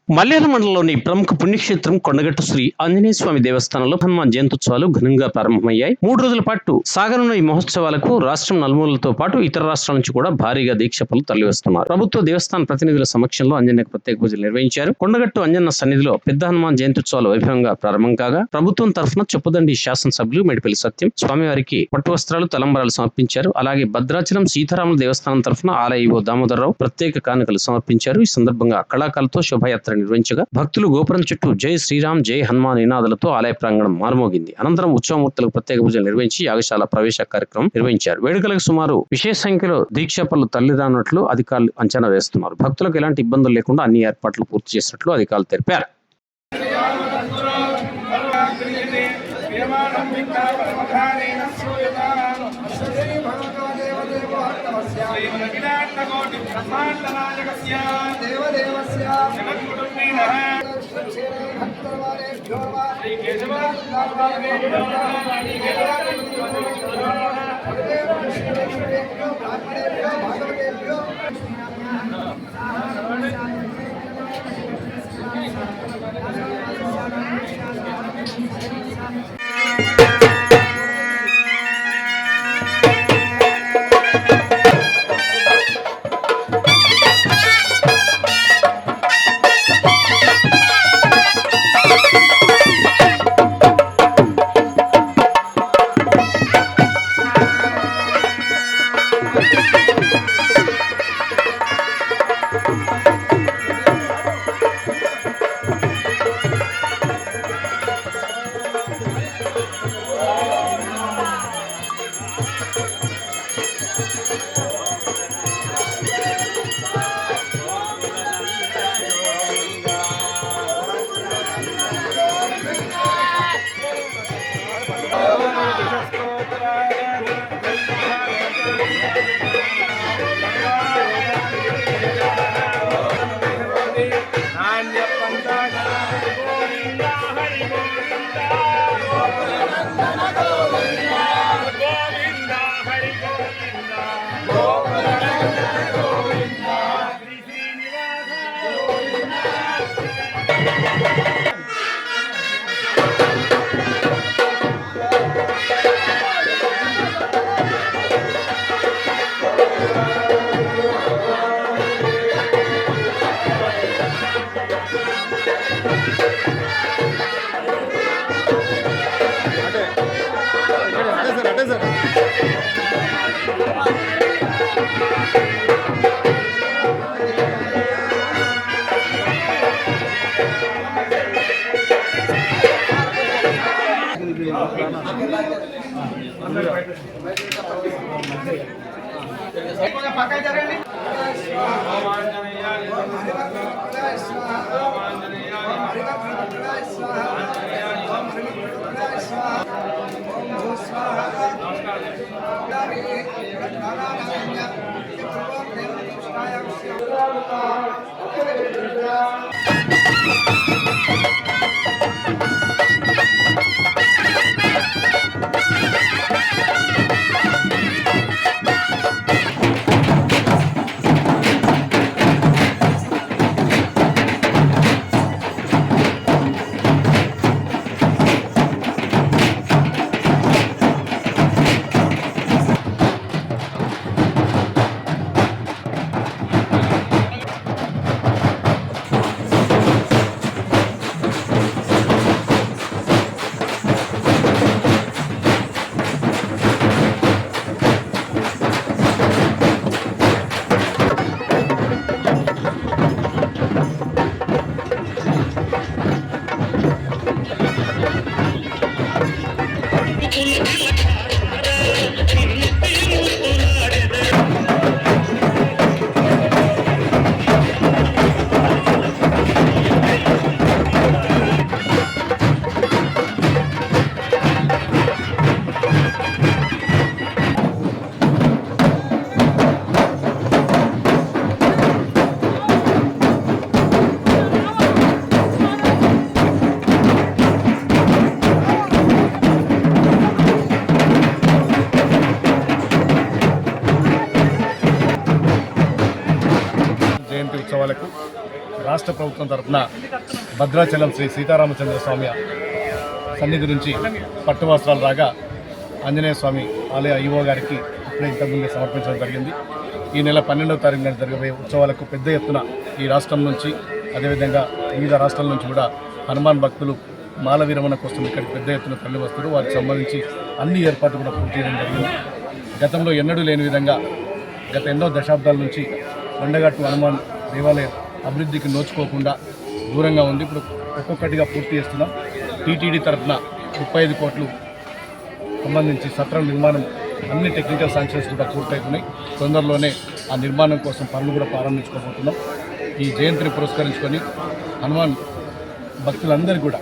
మల్యాల మండలంలోని ప్రముఖ పుణ్యక్షేత్రం కొండగట్టు శ్రీ ఆంజనేయ స్వామి దేవస్థానంలో హనుమాన్ జయంత్యుత్సవాలు ఘనంగా ప్రారంభమయ్యాయి. 3 రోజుల పాటు సాగనున్న ఈ మహోత్సవాలకు రాష్ట్రం నలుమూలలతో పాటు ఇతర రాష్ట్రాల నుంచి కూడా భారీగా దీక్షపలు తరలివస్తున్నారు. ప్రభుత్వ దేవస్థాన ప్రతినిధుల సమక్షంలో అంజన్నకు ప్రత్యేక పూజలు నిర్వహించారు. కొండగట్టు అంజన్న సన్నిధిలో పెద్ద హనుమాన్ జయంత్యుత్సవాలు వైభవంగా ప్రారంభం కాగా ప్రభుత్వం తరఫున చొప్పదండి శాసనసభ్యులు మెడిపల్లి సత్యం స్వామివారికి పట్టు వస్త్రాలు తలంబరాలు సమర్పించారు. అలాగే భద్రాచలం సీతారాముల దేవస్థానం తరఫున ఆలయ ఈవో దామోదరరావు ప్రత్యేక కానుకలు సమర్పించారు. ఈ సందర్భంగా కళాకారులతో శోభాయాత్ర నిర్వహించగా భక్తులు గోపురం చుట్టూ జై శ్రీరామ్ జై హనుమాన్ నినాదాలతో ఆలయ ప్రాంగణం మారుమోగింది. అనంతరం ఉత్సవమూర్తులకు ప్రత్యేక పూజలు నిర్వహించి యాగశాల ప్రవేశ కార్యక్రమం నిర్వహించారు. వేడుకలకు సుమారు విశేష సంఖ్యలో దీక్షాపరులు తరలిరానున్నట్లు అధికారులు అంచనా వేస్తున్నారు. భక్తులకు ఎలాంటి ఇబ్బందులు లేకుండా అన్ని ఏర్పాట్లు పూర్తి చేసినట్లు అధికారులు తెలిపారు. రాష్ట్ర ప్రభుత్వం తరఫున భద్రాచలం శ్రీ సీతారామచంద్ర స్వామి సన్నిధి నుంచి పట్టు వస్త్రాలు రాగా ఆంజనేయ స్వామి ఆలయ ఈవో గారికి ఇప్పుడే ఇంతకుముందే సమర్పించడం జరిగింది. ఈ నెల 12వ తారీఖున జరగబోయే ఉత్సవాలకు పెద్ద ఎత్తున ఈ రాష్ట్రం నుంచి అదేవిధంగా వివిధ రాష్ట్రాల నుంచి కూడా హనుమాన్ భక్తులు మాల విరమణ కోసం ఇక్కడికి పెద్ద ఎత్తున తరలి వస్తారు. వారికి సంబంధించి అన్ని ఏర్పాట్లు కూడా పూర్తి చేయడం జరిగింది. గతంలో ఎన్నడూ లేని విధంగా గత ఎన్నో దశాబ్దాల నుంచి కొండగట్టు హనుమాన్ దేవాలయం అభివృద్ధికి నోచుకోకుండా దూరంగా ఉంది. ఇప్పుడు ఒక్కొక్కటిగా పూర్తి చేస్తున్నాం. టీటీడీ తరఫున 35 కోట్లు సంబంధించి సత్రం నిర్మాణం అన్ని టెక్నికల్ శాంక్షన్స్ కూడా పూర్తవుతున్నాయి. తొందరలోనే ఆ నిర్మాణం కోసం పనులు కూడా ప్రారంభించుకోబోతున్నాం. ఈ జయంతిని పురస్కరించుకొని హనుమాన్ భక్తులందరికీ కూడా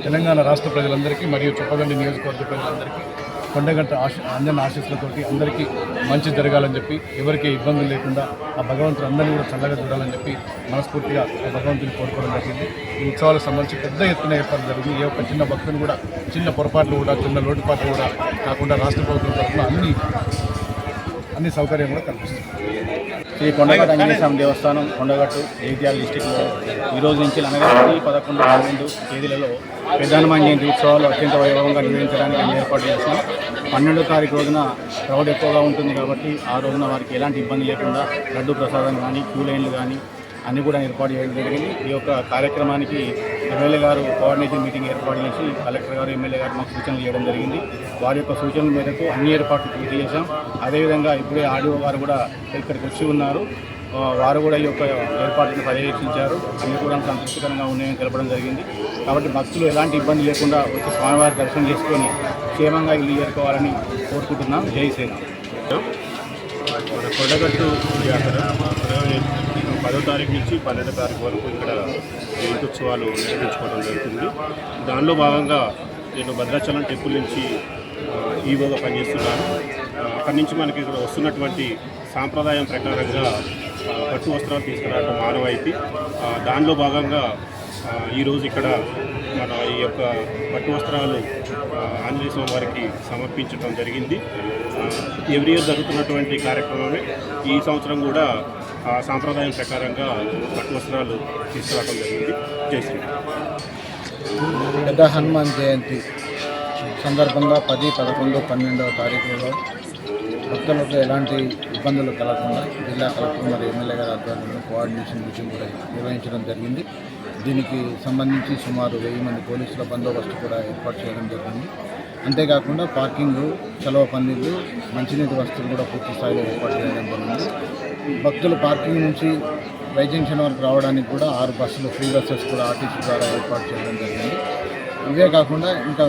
తెలంగాణ రాష్ట్ర ప్రజలందరికీ మరియు చొప్పదండి నియోజకవర్గ ప్రజలందరికీ కొండగట్ట అంజన్న ఆశీస్సులతోటి అందరికీ మంచి జరగాలని చెప్పి ఎవరికి ఇబ్బందులు లేకుండా ఆ భగవంతుడు అందరినీ కూడా చల్లగా చూడాలని చెప్పి మనస్ఫూర్తిగా ఆ భగవంతుని కోరుకోవడం జరిగింది. ఈ ఉత్సవాలకు సంబంధించి పెద్ద ఎత్తున ఏర్పాటు జరిగింది. ఏ ఒక్క చిన్న భక్తుని కూడా చిన్న పొరపాట్లు కూడా చిన్న లోటుపాట్లు కూడా కాకుండా రాష్ట్ర ప్రభుత్వం తరఫున అన్ని సౌకర్యం కూడా కల్పిస్తుంది. శ్రీ కొండగట్టు ఆంజనేయ స్వామి దేవస్థానం కొండగట్టు జగిత్యాల డిస్టిక్లో ఈరోజు నుంచి అనగా 10, 11, 12 తేదీలలో పెద్ద హనుమాన్ జయంతి ఉత్సవాలు అత్యంత వైభవంగా నిర్వహించడానికి మేము ఏర్పాటు చేస్తున్నాం. 12వ తారీఖు రోజున క్రౌడ్ ఎక్కువగా ఉంటుంది కాబట్టి ఆ రోజున వారికి ఎలాంటి ఇబ్బంది లేకుండా లడ్డు ప్రసాదం కానీ క్యూ లైన్లు కానీ అన్నీ కూడా ఏర్పాటు చేయడం జరిగింది. ఈ యొక్క కార్యక్రమానికి ఎమ్మెల్యే గారు కోఆర్డినేషన్ మీటింగ్ ఏర్పాటు చేసి కలెక్టర్ గారు ఎమ్మెల్యే గారు మాకు సూచనలు చేయడం జరిగింది. వారి యొక్క సూచనల మేరకు అన్ని ఏర్పాట్లు పూర్తి చేశాం. అదేవిధంగా ఇప్పుడే ఆర్డీఓ గారు కూడా ఇక్కడికి వచ్చి ఉన్నారు. వారు కూడా ఈ యొక్క ఏర్పాట్లను పర్యవేక్షించారు. అన్ని కూడా సంతృప్తికరంగా ఉన్నాయని తెలపడం జరిగింది. కాబట్టి భక్తులు ఎలాంటి ఇబ్బంది లేకుండా వచ్చి స్వామివారి దర్శనం చేసుకొని క్షేమంగా ఇల్లు చేరుకోవాలని కోరుకుంటున్నాం. జై శ్రీరామ్. మన కొండగట్టు జాతర 10వ తారీఖు నుంచి 12వ తారీఖు వరకు ఇక్కడ జయంత్యుత్సవాలు నిర్వహించుకోవడం జరుగుతుంది. దానిలో భాగంగా నేను భద్రాచలం టెంపుల్ నుంచి ఈవోగా పనిచేస్తున్నాను. అక్కడి నుంచి మనకి ఇక్కడ వస్తున్నటువంటి సాంప్రదాయం ప్రకారంగా పట్టు వస్త్రాలు తీసుకురావడం ఆనవాయితీ. దానిలో భాగంగా ఈరోజు ఇక్కడ మన ఈ యొక్క పట్టు వస్త్రాలు ఆంజనేయ స్వామి వారికి సమర్పించడం జరిగింది. ఎవ్రీ ఇయర్ జరుగుతున్నటువంటి కార్యక్రమమే ఈ సంవత్సరం కూడా ఆ సాంప్రదాయం ప్రకారంగా పట్టు వస్త్రాలు తీసుకురావడం జరిగింది. జై శ్రీరామ్. పెద్ద హనుమాన్ జయంతి సందర్భంగా 10, 11, 12వ తారీఖులలో భక్తులకు ఎలాంటి ఇబ్బందులు కలగకుండా జిల్లా కలెక్టర్ మరియు ఎమ్మెల్యే గారి ఆధ్వర్యంలో కోఆర్డినేషన్ మీటింగ్ కూడా నిర్వహించడం జరిగింది. దీనికి సంబంధించి సుమారు 1000 మంది పోలీసుల బందోబస్తు కూడా ఏర్పాటు చేయడం జరిగింది. అంతేకాకుండా పార్కింగ్, చలవ పందిళ్ళు, మంచినీటి వస్తువులు కూడా పూర్తి స్థాయిలో ఏర్పాటు చేయడం జరిగింది. భక్తులు పార్కింగ్ నుంచి వై జంక్షన్ వరకు రావడానికి కూడా 6 బస్సులు ఫ్రీ బస్సెస్ కూడా ఆర్టీసీ ద్వారా ఏర్పాటు చేయడం జరిగింది. ఇవే కాకుండా ఇంకా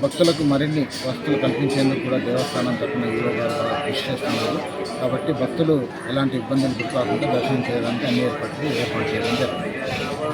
భక్తులకు మరిన్ని వస్తువులు కల్పించేందుకు కూడా దేవస్థానం తరఫున ఈవో గారు కృషి చేస్తున్నారు. కాబట్టి భక్తులు ఎలాంటి ఇబ్బందులు గురికాకుండా దర్శనం చేయడానికి అన్ని ఏర్పాట్లు చేయడం జరిగింది.